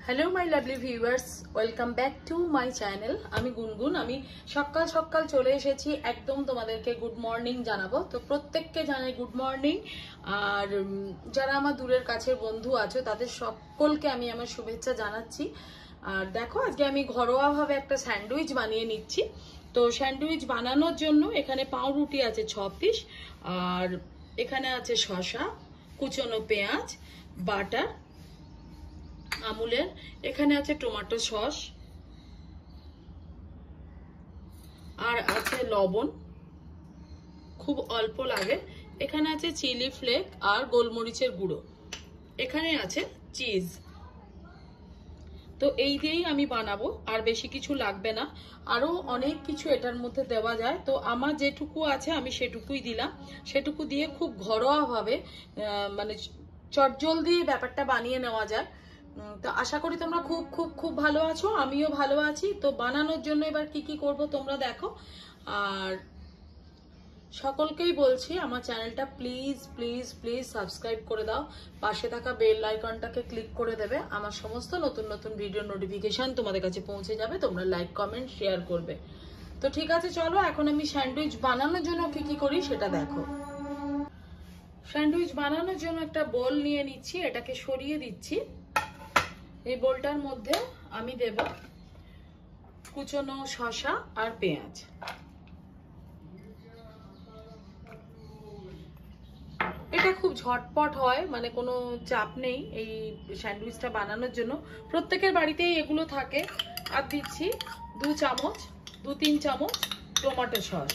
Hello माई लाभली viewers welcome back to my channel. আমি গুনগুন। আমি সকাল সকাল চলে এসেছি, একদম তোমাদেরকে গুড মর্নিং জানাবো। তো প্রত্যেককে জানাই গুড মর্নিং। আর যারা আমার দূরের কাছের বন্ধু আছো তাদের সকলকে আমি আমার শুভেচ্ছা জানাচ্ছি। আর দেখো আজকে আমি ঘরোয়াভাবে একটা স্যান্ডউইচ বানিয়ে নিচ্ছি। তো স্যান্ডউইচ বানানোর জন্য এখানে পাউরুটি আছে 6 পিস, আর এখানে আছে শসা, কুচনো পেঁয়াজ, বাটার আমুলের, এখানে আছে টমেটো সস, আর আছে লবণ, খুব অল্প লাগে। এখানে আছে চিলি ফ্লেক আর গোলমরিচের গুঁড়ো, এখানে আছে চিজ। তো এই দিয়েই আমি বানাবো, আর বেশি কিছু লাগবে না। আরো অনেক কিছু এটার মধ্যে দেওয়া যায়, তো আমার যেটুকু আছে আমি সেটুকুই দিলাম। সেটুকু দিয়ে খুব ঘরোয়াভাবে মানে চটজলদি ব্যাপারটা বানিয়ে নেওয়া যায়। তো আশা করি তোমরা খুব খুব খুব ভালো আছো, আমিও ভালো আছি। তো বানানোর জন্য এবার কি কি করব তোমরা দেখো। আর সকলকেই বলছি আমার চ্যানেলটা প্লিজ প্লিজ প্লিজ সাবস্ক্রাইব করে দাও, পাশে থাকা বেল আইকনটাকে ক্লিক করে দেবে। আমার সমস্ত নতুন নতুন ভিডিও নোটিফিকেশন তোমাদের কাছে পৌঁছে যাবে, তোমরা লাইক কমেন্ট শেয়ার করবে। তো ঠিক আছে, চলো এখন আমি স্যান্ডউইচ বানানোর জন্য কি কি করি সেটা দেখো। স্যান্ডউইচ বানানোর জন্য একটা বোল নিয়ে নিচ্ছি, এটাকে সরিয়ে দিচ্ছি। এই বোলটার মধ্যে আমি দেব কুচনো শসা আর পেঁয়াজ। এটা খুব ঝটপট হয়, মানে কোনো চাপ নেই এই স্যান্ডউইচটা বানানোর জন্য। প্রত্যেকের বাড়িতেই এগুলো থাকে। আর দিচ্ছি 2-3 চামচ টমেটো সস।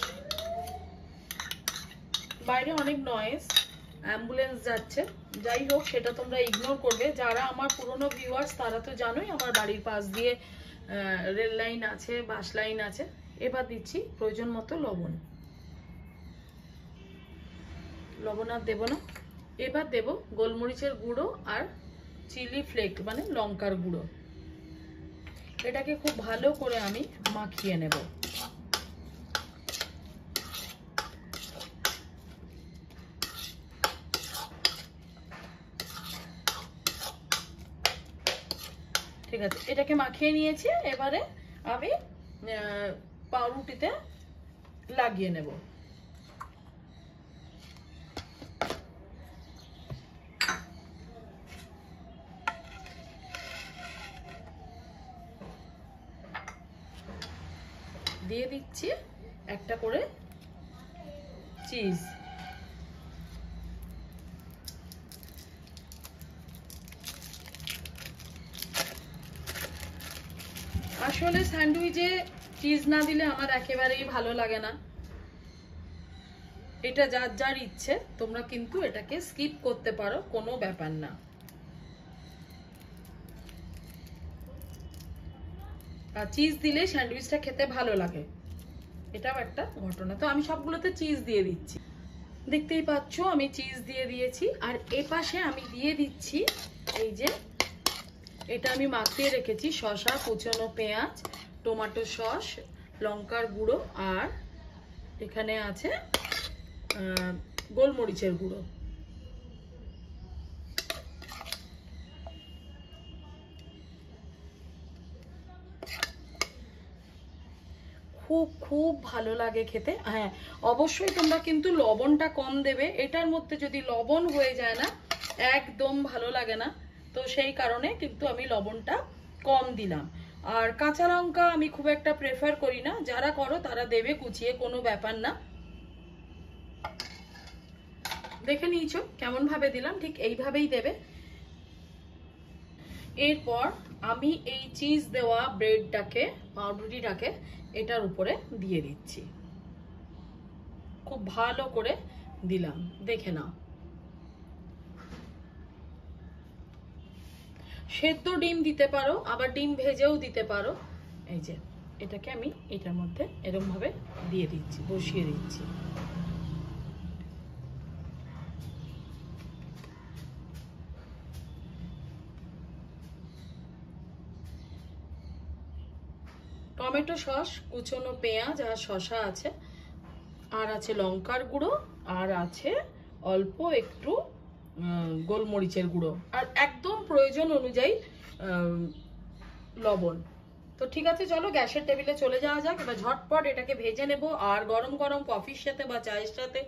বাইরে অনেক নয়েজ, অ্যাম্বুলেন্স যাচ্ছে, যাই হোক সেটা তোমরা ইগনোর করবে। যারা আমার পুরনো ভিউয়ার্স তারা তো জানোই আমার বাড়ির পাশ দিয়ে রেল লাইন আছে, বাস লাইন আছে। এবার দিচ্ছি প্রয়োজন মতো লবণ। লবণ আর দেবো না। এবার দেব গোলমরিচের গুঁড়ো আর চিলি ফ্লেক মানে লঙ্কার গুঁড়ো। এটাকে খুব ভালো করে আমি মাখিয়ে নেব। ঠিক আছে, এটাকে মাখিয়ে নিয়েছি। এবারে আমি পাউরুটিতে লাগিয়ে নেব। দিয়ে দিচ্ছি একটা করে চিজ। আসলে স্যান্ডউইচে চিজ না দিলে আমার একেবারেই ভালো লাগে না। এটা যার যার ইচ্ছে, তোমরা কিন্তু এটাকে স্কিপ করতে পারো, কোনো ব্যাপার না। আর চিজ দিলে স্যান্ডউইচটা খেতে ভালো লাগে, এটাও একটা ঘটনা। তো আমি সবগুলোতে চিজ দিয়ে দিচ্ছি, দেখতেই পাচ্ছ আমি চিজ দিয়ে দিয়েছি। আর এপাশে আমি দিয়ে দিচ্ছি এই যে এটা আমি মাখিয়ে রেখেছি শসা, কুচনো পেঁয়াজ, টমেটো সস, লঙ্কার গুঁড়ো, আর এখানে আছে গোলমরিচের গুঁড়ো। খুব খুব ভালো লাগে খেতে। হ্যাঁ অবশ্যই তোমরা কিন্তু লবণটা কম দেবে, এটার মধ্যে যদি লবণ হয়ে যায় না একদম ভালো লাগে না। তো সেই কারণে কিন্তু আমি লবণটা কম দিলাম। আর কাঁচা লঙ্কা আমি খুব একটা প্রেফার করি না, যারা করো তারা দেবে কুচিয়ে, কোনো ব্যাপার না। দেখে নিয়েছো কেমন ভাবে দিলাম, ঠিক এইভাবেই দেবে। এরপর আমি এই চিজ দেওয়া ব্রেডটাকে, পাউরুটিটাকে এটার উপরে দিয়ে দিচ্ছি। খুব ভালো করে দিলাম, দেখে নাও। সেদ্ধ ডিম দিতে পারো, আবার ডিম ভেজেও দিতে পারো। এই যে এটাকে আমি এটার মধ্যে এরকম ভাবে দিয়ে দিচ্ছি, বসিয়ে দিচ্ছি। টমেটো সস, কুচনো পেঁয়াজ আর শসা আছে, আর আছে লঙ্কার গুঁড়ো, আর আছে অল্প একটু গোলমরিচের গুঁড়ো, আর একদম প্রয়োজন অনুযায়ী লবণ। তো ঠিক আছে, চলো গ্যাসের টেবিলে চলে যাওয়া যাক। এবার ঝটপট এটাকে ভেজে নেব, আর গরম গরম কফির সাথে বা চায়ের সাথে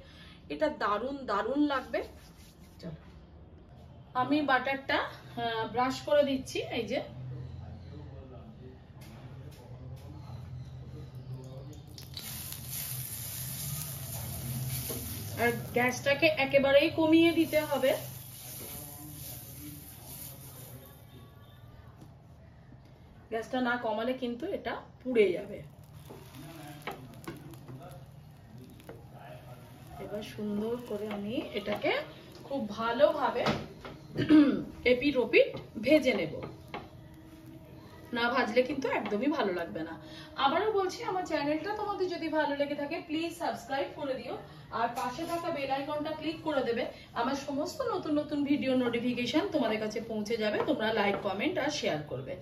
এটা দারুণ দারুণ লাগবে। চলো আমি বাটারটা ব্রাশ করে দিচ্ছি, এই যে আর গ্যাসটাকে একেবারেই কমিয়ে দিতে হবে। গ্যাসটা না কমালে কিন্তু এটা পুড়ে যাবে। এবার সুন্দর করে আমি এটাকে খুব ভালোভাবে এপিট ওপিট ভেজে নেব। না ভাজলে কিন্তু একদমই ভালো লাগবে না। আবারও বলছি, আমার চ্যানেলটা তোমাদের যদি ভালো লেগে থাকে প্লিজ সাবস্ক্রাইব করে দিও, আর পাশে থাকা বেল আইকনটা ক্লিক করে দেবে। আমার সমস্ত নতুন নতুন ভিডিও নোটিফিকেশন তোমাদের কাছে পৌঁছে যাবে। তোমরা লাইক, কমেন্ট আর শেয়ার করবে।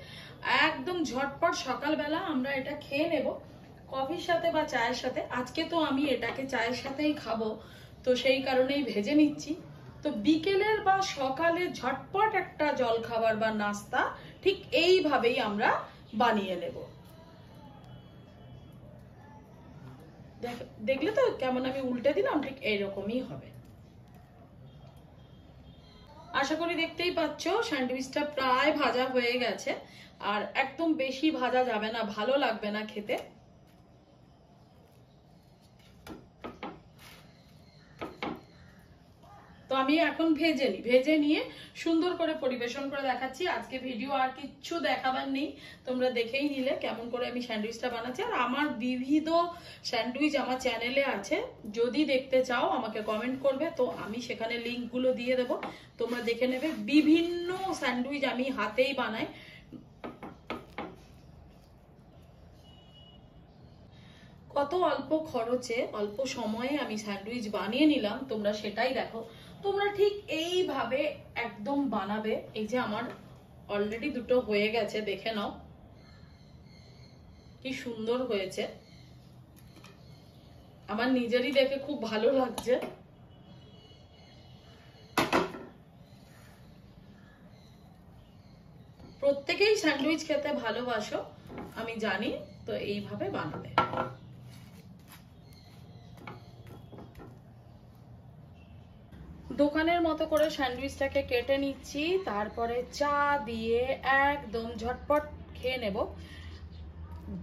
একদম ঝটপট সকালবেলা আমরা এটা খেয়ে নেব কফির সাথে বা চায়ের সাথে। আজকে তো আমি এটাকে চায়ের সাথেই খাবো, তো সেই কারণেই ভেজে নিচ্ছি। তো বিকেলের বা সকালে ঝটপট একটা জল খাবার বা নাস্তা ঠিক এইভাবেই আমরা বানিয়ে নেব। দেখলে তো কেমন আমি উল্টে দিলাম, ঠিক এইরকমই হবে। আশা করি দেখতেই পাচ্ছ স্যান্ডউইচটা প্রায় ভাজা হয়ে গেছে, আর একদম বেশি ভাজা যাবে না, ভালো লাগবে না খেতে। তো আমি এখন ভেজে নিয়ে সুন্দর করে পরিবেশন করে দেখাচ্ছি। আজকে ভিডিও আর কিচ্ছু দেখাবার নেই, তোমরা দেখেই নিলে কেমন করে আমি স্যান্ডউইচটা বানাচ্ছি। আর আমার বিবিধ স্যান্ডউইচ আমার চ্যানেলে আছে, যদি দেখতে চাও আমাকে কমেন্ট করবে, তো আমি সেখানে লিঙ্কগুলো দিয়ে দেবো, তোমরা দেখে নেবে। বিভিন্ন স্যান্ডউইচ আমি হাতেই বানাই। কত অল্প খরচে অল্প সময়ে আমি স্যান্ডউইচ বানিয়ে নিলাম, তোমরা সেটাই দেখো। তোমরা ঠিক এইভাবে একদম বানাবে। এই যে আমার অলরেডি দুটো হয়ে গেছে, দেখে নাও কি সুন্দর হয়েছে। আমার নিজেরই দেখে খুব ভালো লাগছে। প্রত্যেকেই স্যান্ডউইচ খেতে ভালোবাসো আমি জানি, তো এইভাবে বানাবে। দোকানের মতো করে স্যান্ডউইচটাকে কেটে নিচ্ছি, তারপরে চা দিয়ে একদম ঝটপট খেয়ে নেব।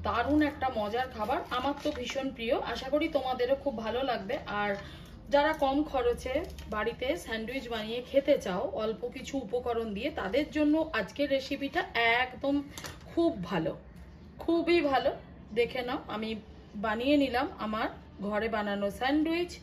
দারুণ একটা মজার খাবার, আমার তো ভীষণ প্রিয়, আশা করি তোমাদেরও খুব ভালো লাগবে। আর যারা কম খরচে বাড়িতে স্যান্ডউইচ বানিয়ে খেতে চাও অল্প কিছু উপকরণ দিয়ে, তাদের জন্য আজকের রেসিপিটা একদম খুব ভালো, খুবই ভালো। দেখে নাও আমি বানিয়ে নিলাম আমার ঘরে বানানো স্যান্ডউইচ।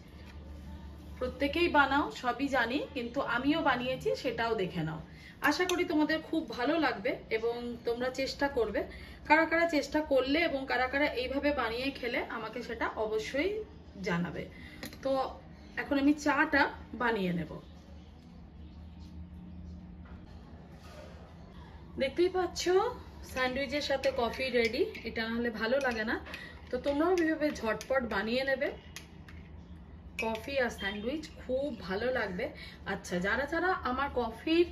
প্রত্যেকেই বানাও সবই জানি, কিন্তু আমিও বানিয়েছি, সেটাও দেখে নাও। আশা করি তোমাদের খুব ভালো লাগবে এবং তোমরা চেষ্টা করবে। কারা কারা চেষ্টা করলে এবং কারা কারা এইভাবে বানিয়ে খেলে আমাকে সেটা অবশ্যই জানাবে। তো এখন আমি চাটা বানিয়ে নেব। দেখতেই পাচ্ছ স্যান্ডউইচের সাথে কফি রেডি। এটা না হলে ভালো লাগে না, তো তোমরাও এইভাবে ঝটপট বানিয়ে নেবে। কফি আর স্যান্ডউইচ খুব ভালো লাগবে। আচ্ছা, যারা যারা আমার কফির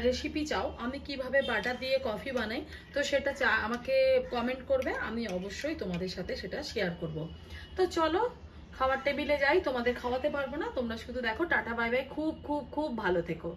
রেসিপি চাও, আমি কিভাবে বাটার দিয়ে কফি বানাই, তো সেটা আমাকে কমেন্ট করবে, আমি অবশ্যই তোমাদের সাথে সেটা শেয়ার করব। তো চলো খাবার টেবিলে যাই, তোমাদের খাওয়াতে পারবো না, তোমরা শুধু দেখো। টাটা বাই বাই, খুব খুব খুব ভালো থেকো।